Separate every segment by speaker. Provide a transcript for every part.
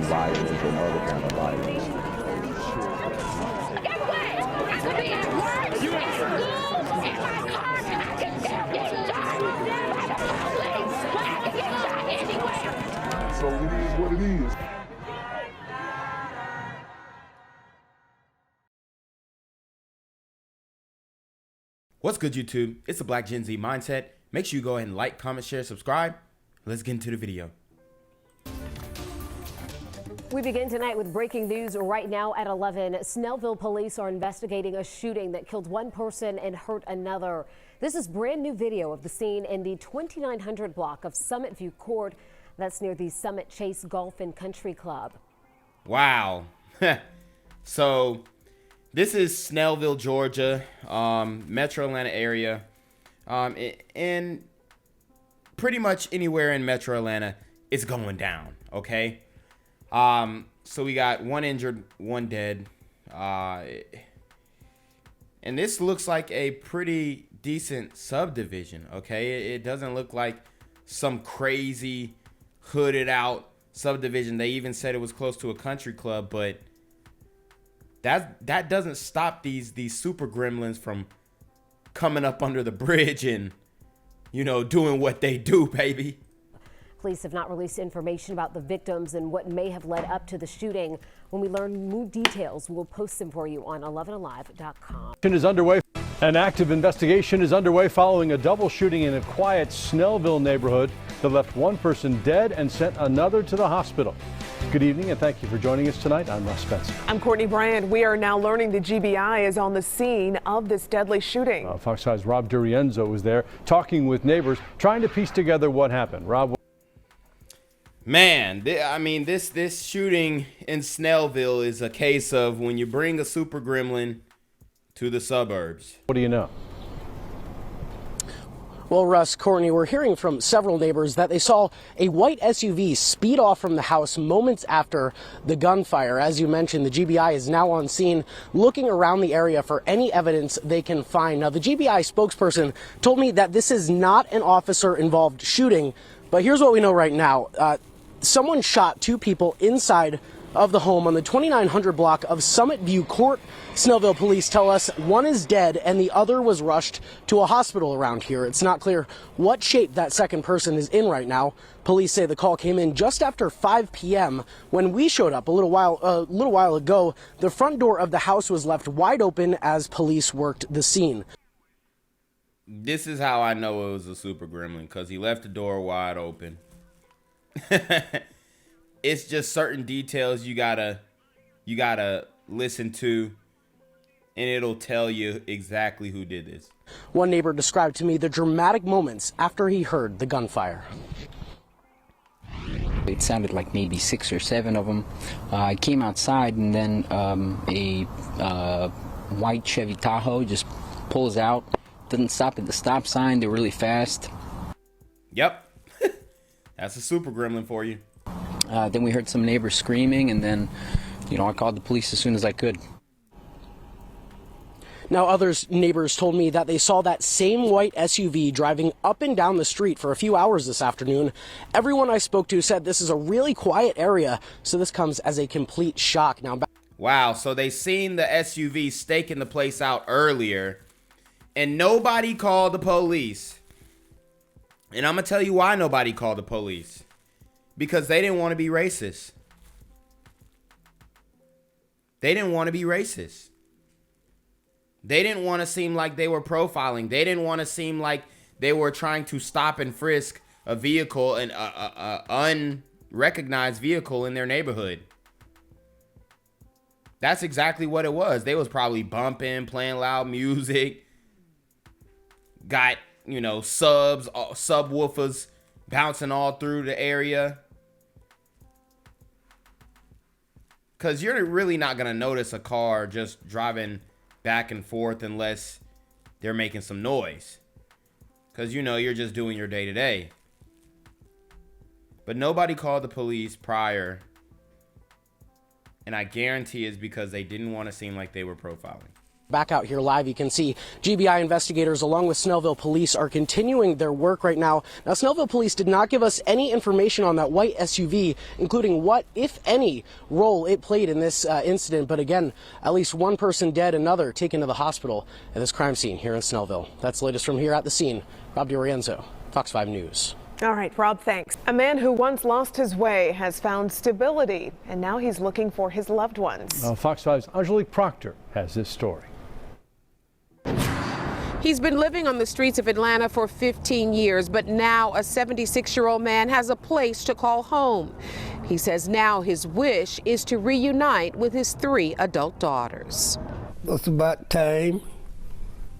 Speaker 1: violence and other kind of violence.
Speaker 2: Get away! I could be at work, at school, in my car, and I can still get shot by the police. But I can get shot anywhere.
Speaker 1: So it is what it is.
Speaker 3: What's good, YouTube? It's the Black Gen Z Mindset. Make sure you go ahead and like, comment, share, subscribe. Let's get into the video.
Speaker 4: We begin tonight with breaking news right now at 11. Snellville police are investigating a shooting that killed one person and hurt another. This is brand new video of the scene in the 2900 block of Summit View Court. That's near the Summit Chase Golf and Country Club.
Speaker 3: Wow. So this is Snellville, Georgia, Metro Atlanta area. And pretty much anywhere in Metro Atlanta, it's going down, okay? So we got one injured, one dead. And this looks like a pretty decent subdivision, okay? It doesn't look like some crazy hooded out subdivision. They even said it was close to a country club, but that doesn't stop these super gremlins from coming up under the bridge and, you know, doing what they do, baby.
Speaker 4: Police have not released information about the victims and what may have led up to the shooting. When we learn new details, we'll post them for you on 11alive.com.
Speaker 5: Is underway. An active investigation is underway following a double shooting in a quiet Snellville neighborhood that left one person dead and sent another to the hospital. Good evening and thank you for joining us tonight. I'm Russ Spencer.
Speaker 6: I'm Courtney Bryant. We are now learning the GBI is on the scene of this deadly shooting.
Speaker 5: Fox 5's Rob Durienzo was there talking with neighbors, trying to piece together what happened. Rob.
Speaker 3: Man, this shooting in Snellville is a case of when you bring a super gremlin to the suburbs.
Speaker 5: What do you know?
Speaker 7: Well, Russ, Courtney, we're hearing from several neighbors that they saw a white SUV speed off from the house moments after the gunfire. As you mentioned, the GBI is now on scene looking around the area for any evidence they can find. Now, the GBI spokesperson told me that this is not an officer-involved shooting, but here's what we know right now. Someone shot two people inside of the home on the 2900 block of Summit View Court. Snellville police tell us one is dead and the other was rushed to a hospital around here. It's not clear what shape that second person is in right now. Police say the call came in just after 5 p.m. When we showed up a little while ago, the front door of the house was left wide open as police worked the scene.
Speaker 3: This is how I know it was a super gremlin, because he left the door wide open. It's just certain details you gotta listen to, and it'll tell you exactly who did this.
Speaker 7: One neighbor described to me the dramatic moments after he heard the gunfire.
Speaker 8: It sounded like maybe 6 or 7 of them. I came outside, and then a white Chevy Tahoe just pulls out. Doesn't stop at the stop sign. They're really fast.
Speaker 3: Yep. That's a super gremlin for you.
Speaker 8: Then we heard some neighbors screaming, and then, I called the police as soon as I could.
Speaker 7: Now, neighbors told me that they saw that same white SUV driving up and down the street for a few hours this afternoon. Everyone I spoke to said this is a really quiet area, so this comes as a complete shock. Now,
Speaker 3: wow, so they seen the SUV staking the place out earlier, and nobody called the police. And I'm going to tell you why nobody called the police. Because they didn't want to be racist. They didn't want to be racist. They didn't want to seem like they were profiling. They didn't want to seem like they were trying to stop and frisk a vehicle, an unrecognized vehicle in their neighborhood. That's exactly what it was. They was probably bumping, playing loud music. Got, subwoofers bouncing all through the area. Because you're really not going to notice a car just driving back and forth unless they're making some noise. Because, you're just doing your day-to-day. But nobody called the police prior. And I guarantee it's because they didn't want to seem like they were profiling.
Speaker 7: Back out here live, you can see GBI investigators along with Snellville police are continuing their work right now. Now, Snellville police did not give us any information on that white SUV, including what, if any, role it played in this incident. But again, at least one person dead, another taken to the hospital at this crime scene here in Snellville. That's the latest from here at the scene. Rob DiOrienzo, Fox 5 News.
Speaker 6: All right, Rob, thanks. A man who once lost his way has found stability, and now he's looking for his loved ones.
Speaker 5: Fox 5's Angelique Proctor has this story.
Speaker 9: He's been living on the streets of Atlanta for 15 years, but now a 76-year-old man has a place to call home. He says now his wish is to reunite with his 3 adult daughters.
Speaker 10: It's about time.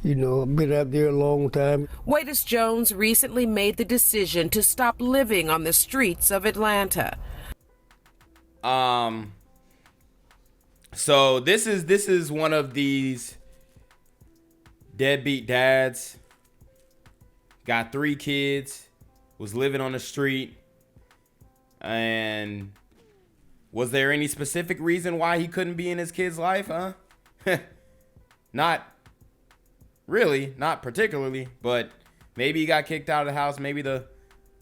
Speaker 10: You know, I've been out there a long time.
Speaker 9: Watus Jones recently made the decision to stop living on the streets of Atlanta.
Speaker 3: So this is one of these deadbeat dads, got 3 kids, was living on the street, and was there any specific reason why he couldn't be in his kid's life, huh? Not really, not particularly, but maybe he got kicked out of the house, maybe the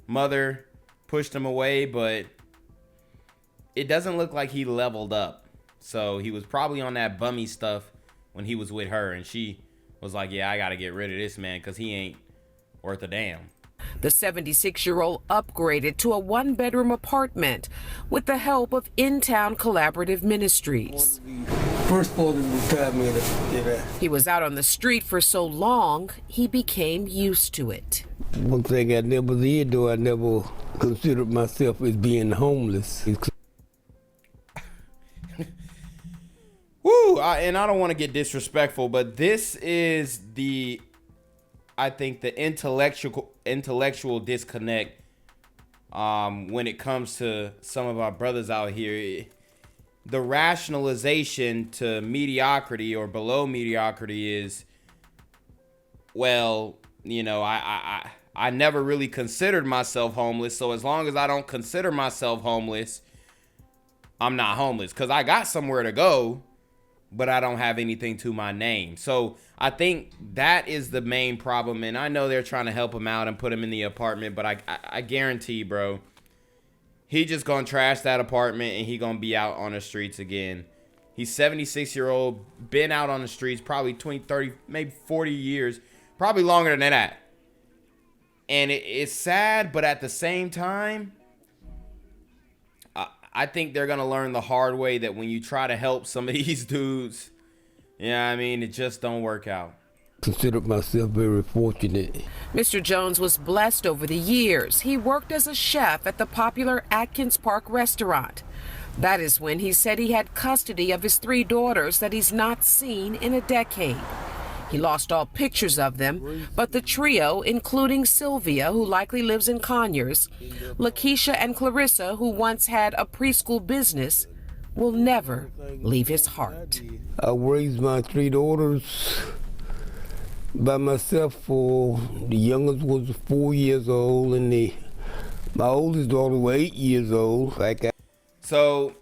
Speaker 3: mother pushed him away, but it doesn't look like he leveled up. So he was probably on that bummy stuff when he was with her, and she was like, yeah, I gotta get rid of this man because he ain't worth a damn.
Speaker 9: The 76-year-old upgraded to a 1-bedroom apartment with the help of In-Town Collaborative Ministries.
Speaker 10: First part of the time,
Speaker 9: He was out on the street for so long, he became used to it.
Speaker 10: one thing I never did, though, I never considered myself as being homeless.
Speaker 3: Woo! And I don't want to get disrespectful, but this is I think the intellectual disconnect when it comes to some of our brothers out here. The rationalization to mediocrity or below mediocrity is, well, you know, I never really considered myself homeless, so as long as I don't consider myself homeless, I'm not homeless because I got somewhere to go, but I don't have anything to my name. So I think that is the main problem. And I know they're trying to help him out and put him in the apartment, but I guarantee, bro, he just gonna trash that apartment and he gonna be out on the streets again. He's 76-year-old, been out on the streets probably 20, 30, maybe 40 years, probably longer than that. And it's sad, but at the same time, I think they're going to learn the hard way that when you try to help some of these dudes, you know what I mean, it just don't work out.
Speaker 10: Considered myself very fortunate.
Speaker 9: Mr. Jones was blessed over the years. He worked as a chef at the popular Atkins Park restaurant. That is when he said he had custody of his 3 daughters that he's not seen in a decade. He lost all pictures of them, but the trio, including Sylvia, who likely lives in Conyers, Lakeisha and Clarissa, who once had a preschool business, will never leave his heart.
Speaker 10: I raised my 3 daughters by myself. For the youngest was 4 years old, and my oldest daughter was 8 years old.
Speaker 3: So,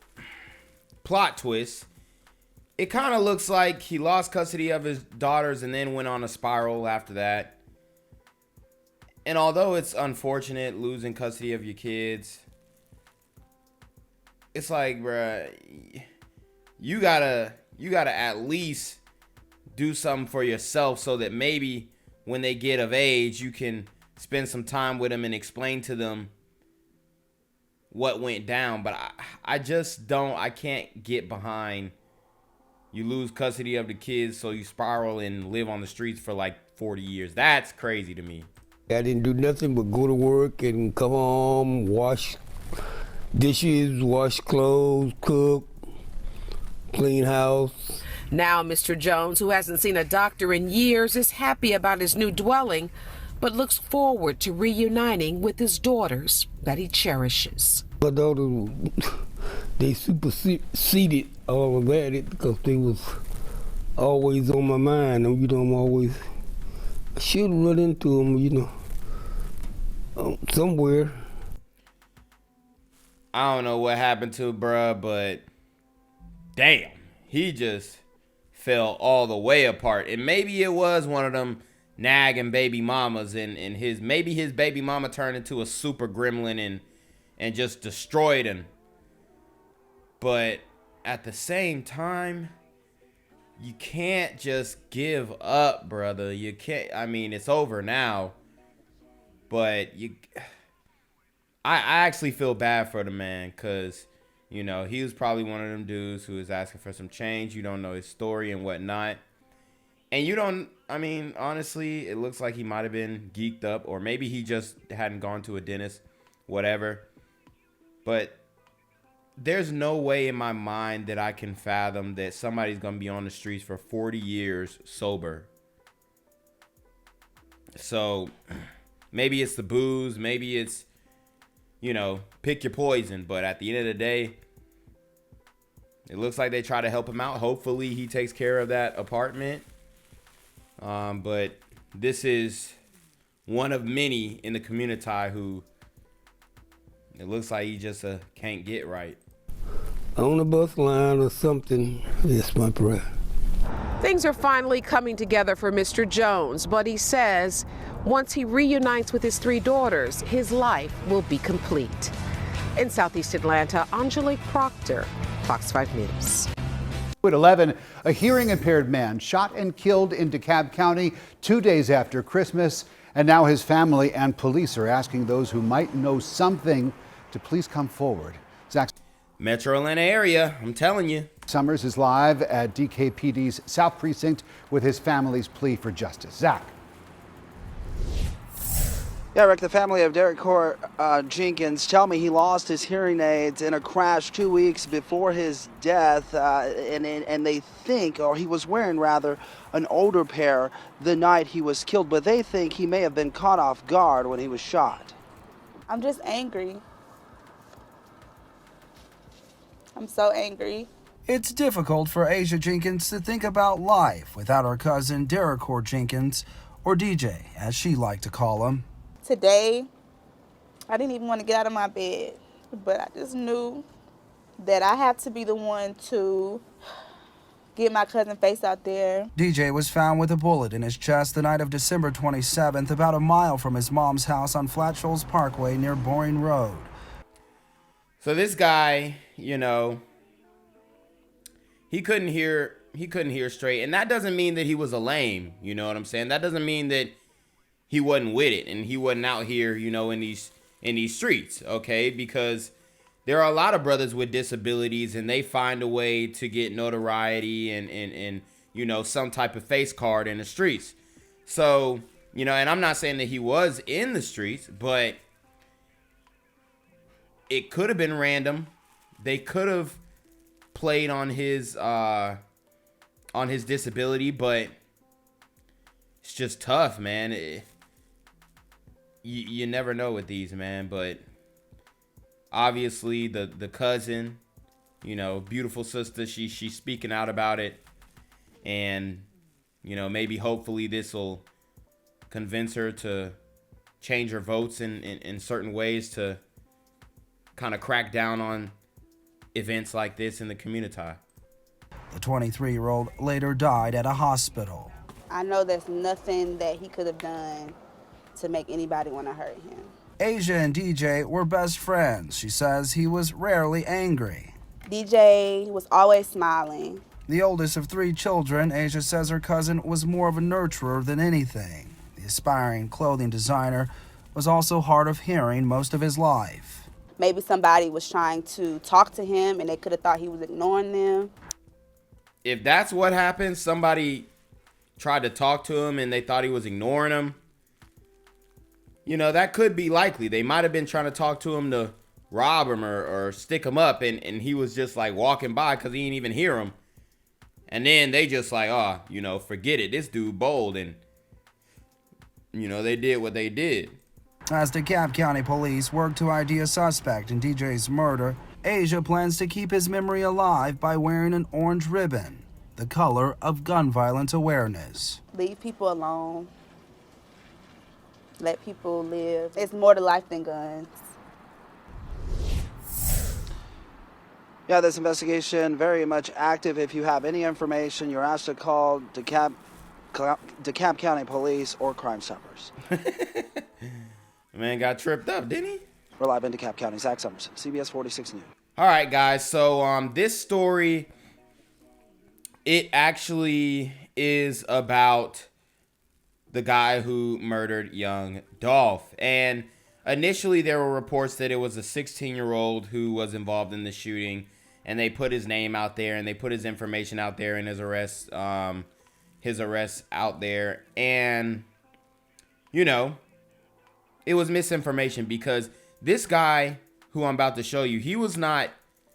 Speaker 3: plot twist. It kind of looks like he lost custody of his daughters and then went on a spiral after that. And although it's unfortunate losing custody of your kids, it's like, bruh, you gotta at least do something for yourself so that maybe when they get of age, you can spend some time with them and explain to them what went down. But I can't get behind you lose custody of the kids so you spiral and live on the streets for like 40 years. That's crazy to me.
Speaker 10: I didn't do nothing but go to work and come home, wash dishes, wash clothes, cook, clean house.
Speaker 9: Now Mr. Jones, who hasn't seen a doctor in years, is happy about his new dwelling, but looks forward to reuniting with his daughters that he cherishes.
Speaker 10: My daughters, they superseded all of that because they was always on my mind. You know, I should run into them, you know, somewhere.
Speaker 3: I don't know what happened to bruh, but damn, he just fell all the way apart. And maybe it was one of them nagging baby mamas, and maybe his baby mama turned into a super gremlin and just destroyed him. But at the same time, you can't just give up, brother. You can't. I mean, it's over now. But I actually feel bad for the man, because, you know, he was probably one of them dudes who was asking for some change. You don't know his story and whatnot. And you don't, I mean, honestly, it looks like he might have been geeked up, or maybe he just hadn't gone to a dentist, whatever. But there's no way in my mind that I can fathom that somebody's going to be on the streets for 40 years sober. So maybe it's the booze, maybe it's, you know, pick your poison. But at the end of the day, it looks like they try to help him out. Hopefully he takes care of that apartment. But this is one of many in the community who it looks like he just can't get right.
Speaker 10: On the bus line or something, that's my prayer.
Speaker 9: Things are finally coming together for Mr. Jones, but he says once he reunites with his 3 daughters, his life will be complete. In Southeast Atlanta, Angelique Proctor, Fox 5 News.
Speaker 11: At 11, a hearing-impaired man shot and killed in DeKalb County 2 days after Christmas, and now his family and police are asking those who might know something to please come forward. Zach
Speaker 3: Metro Atlanta area, I'm telling you.
Speaker 11: Summers is live at DKPD's South Precinct with his family's plea for justice. Zach.
Speaker 12: Yeah, Rick, the family of Derek Jenkins tell me he lost his hearing aids in a crash 2 weeks before his death, and they think, or he was wearing rather, an older pair the night he was killed, but they think he may have been caught off guard when he was shot.
Speaker 13: I'm just angry. I'm so angry.
Speaker 12: It's difficult for Asia Jenkins to think about life without her cousin Derek Jenkins, or DJ, as she liked to call him.
Speaker 13: Today, I didn't even want to get out of my bed, but I just knew that I had to be the one to get my cousin's face out there.
Speaker 12: DJ was found with a bullet in his chest the night of December 27th, about a mile from his mom's house on Flat Shoals Parkway near Boring Road.
Speaker 3: So this guy, you know, he couldn't hear straight, and that doesn't mean that he was a lame, you know what I'm saying? That doesn't mean that he wasn't with it and he wasn't out here, you know, in these streets, okay? Because there are a lot of brothers with disabilities, and they find a way to get notoriety and you know, some type of face card in the streets. So, you know, and I'm not saying that he was in the streets, but it could have been random. They could have played on his disability, but it's just tough, man. You never know with these, man. But obviously the cousin, you know, beautiful sister, she's speaking out about it, and you know, maybe hopefully this will convince her to change her votes in certain ways to kind of crack down on events like this in the community.
Speaker 12: The 23-year-old later died at a hospital.
Speaker 13: I know there's nothing that he could have done to make anybody want to hurt him.
Speaker 12: Asia and DJ were best friends. She says he was rarely angry.
Speaker 13: DJ was always smiling.
Speaker 12: The oldest of 3 children, Asia says her cousin was more of a nurturer than anything. The aspiring clothing designer was also hard of hearing most of his life.
Speaker 13: Maybe somebody was trying to talk to him and they could have thought he was ignoring them.
Speaker 3: If that's what happened, somebody tried to talk to him and they thought he was ignoring him, you know, that could be likely. They might have been trying to talk to him to rob him or stick him up, and he was just like walking by because he didn't even hear him. And then they just like, oh, you know, forget it. This dude bold, and, you know, they did what they did.
Speaker 12: As DeKalb County police work to ID a suspect in DJ's murder, Asia plans to keep his memory alive by wearing an orange ribbon, the color of gun violence awareness.
Speaker 13: Leave people alone. Let people live. It's more to life than guns.
Speaker 12: Yeah, this investigation very much active. If you have any information, you're asked to call DeKalb County Police or Crime Stoppers.
Speaker 3: Man got tripped up, didn't he?
Speaker 12: We're live in DeKalb County. Zach Summers, CBS 46 News.
Speaker 3: All right, guys. So this story, it actually is about the guy who murdered young Dolph. And initially there were reports that it was a 16-year-old who was involved in the shooting, and they put his name out there and they put his information out there and his arrest out there. And, you know, it was misinformation, because this guy who I'm about to show you, he was not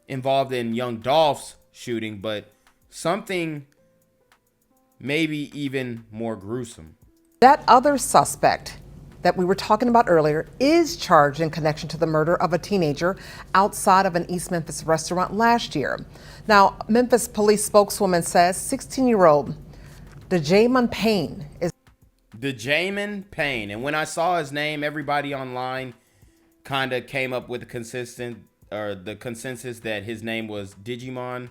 Speaker 3: involved in young Dolph's shooting, but something maybe even more gruesome.
Speaker 14: That other suspect that we were talking about earlier is charged in connection to the murder of a teenager outside of an East Memphis restaurant last year. Now, Memphis police spokeswoman says 16-year-old Dajimon Payne is
Speaker 3: Dajimon Payne. And when I saw his name, everybody online kind of came up with the consensus that his name was Dajimon,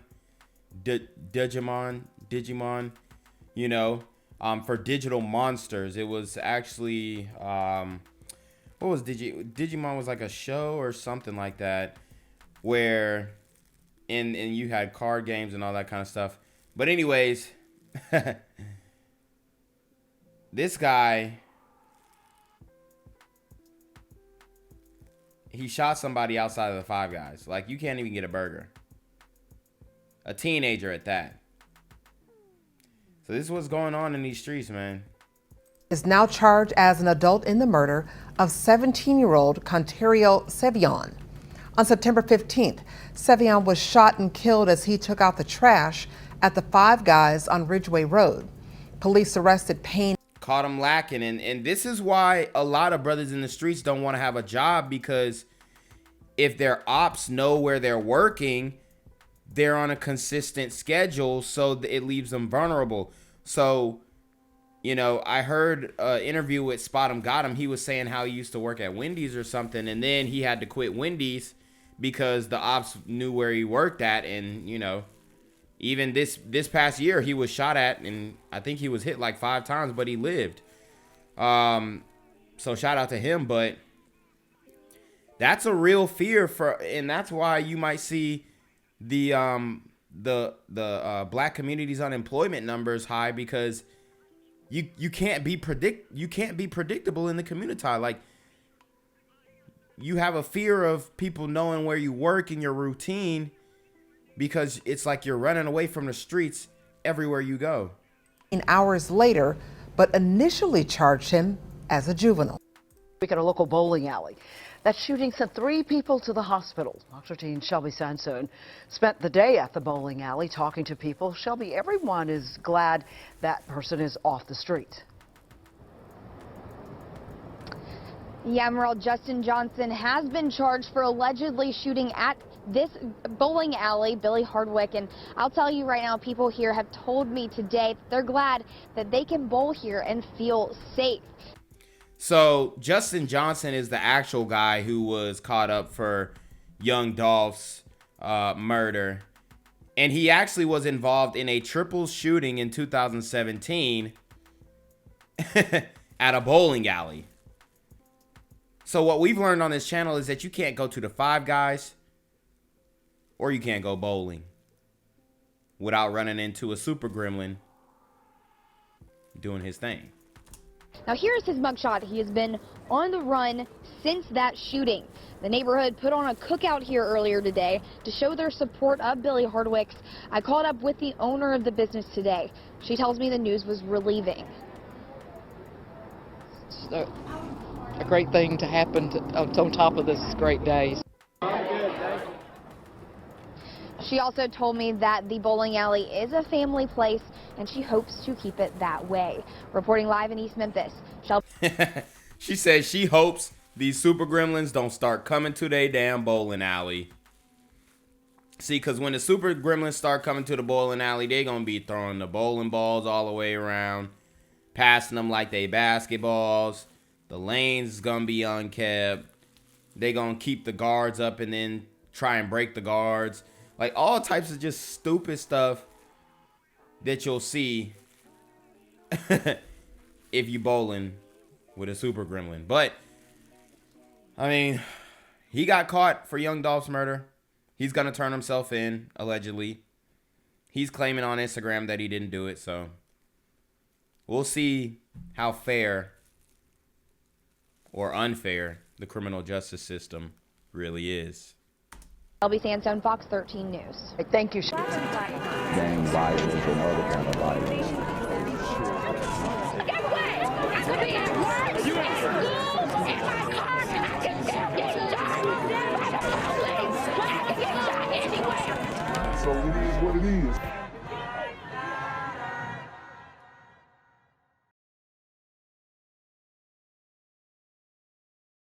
Speaker 3: you know, for digital monsters. It was actually, what was Digimon was like a show or something like that, where and you had card games and all that kind of stuff. But anyways, this guy, he shot somebody outside of the Five Guys. Like, you can't even get a burger. A teenager at that. So this is what's going on in these streets, man.
Speaker 14: Is now charged as an adult in the murder of 17-year-old Contario Sevion. On September 15th, Sevion was shot and killed as he took out the trash at the Five Guys on Ridgeway Road. Police arrested Payne.
Speaker 3: Caught him lacking. And this is why a lot of brothers in the streets don't want to have a job, because if their ops know where they're working, they're on a consistent schedule, so it leaves them vulnerable. So, you know, I heard an interview with Spot 'em Got 'em. He was saying how he used to work at Wendy's or something, and then he had to quit Wendy's because the ops knew where he worked at. And, you know, even this past year, he was shot at, and I think he was hit like 5 times, but he lived. So shout out to him. But that's a real fear and that's why you might see the black community's unemployment numbers high, because you can't be predictable in the community. Like, you have a fear of people knowing where you work and your routine, because it's like you're running away from the streets everywhere you go.
Speaker 14: Hours later, but initially charged him as a juvenile.
Speaker 15: At a local bowling alley. That shooting sent 3 people to the hospital. Dr. Dean Shelby Sansone spent the day at the bowling alley talking to people. Shelby, everyone is glad that person is off the street.
Speaker 16: Yeah, Emerald, Justin Johnson has been charged for allegedly shooting at this bowling alley, Billy Hardwick. And I'll tell you right now, people here have told me today that they're glad that they can bowl here and feel safe.
Speaker 3: So Justin Johnson is the actual guy who was caught up for young Dolph's murder. And he actually was involved in a triple shooting in 2017 at a bowling alley. So what we've learned on this channel is that you can't go to the Five Guys or you can't go bowling without running into a super gremlin doing his thing.
Speaker 16: Now here's his mugshot. He has been on the run since that shooting. The neighborhood put on a cookout here earlier today to show their support of Billy Hardwick's. I called up with the owner of the business today. She tells me the news was relieving.
Speaker 17: It's a great thing to happen on top of this great day.
Speaker 16: She also told me that the bowling alley is a family place, and she hopes to keep it that way. Reporting live in East Memphis,
Speaker 3: She says she hopes these super gremlins don't start coming to their damn bowling alley. See, because when the super gremlins start coming to the bowling alley, they're going to be throwing the bowling balls all the way around, passing them like they basketballs. The lanes is going to be unkept. They're going to keep the guards up and then try and break the guards. Like all types of just stupid stuff that you'll see if you bowling with a super gremlin. But I mean, he got caught for young Dolph's murder. He's gonna turn himself in, allegedly. He's claiming on Instagram that he didn't do it, so we'll see how fair or unfair the criminal justice system really is.
Speaker 16: Shelby Sandstone, Fox 13 News.
Speaker 15: Thank you.
Speaker 1: Gang violence and other kind of violence.
Speaker 2: Get away! I could be at work, at school, in my car, and I can still get shot by the police. I can get shot anywhere.
Speaker 1: So it is what it is.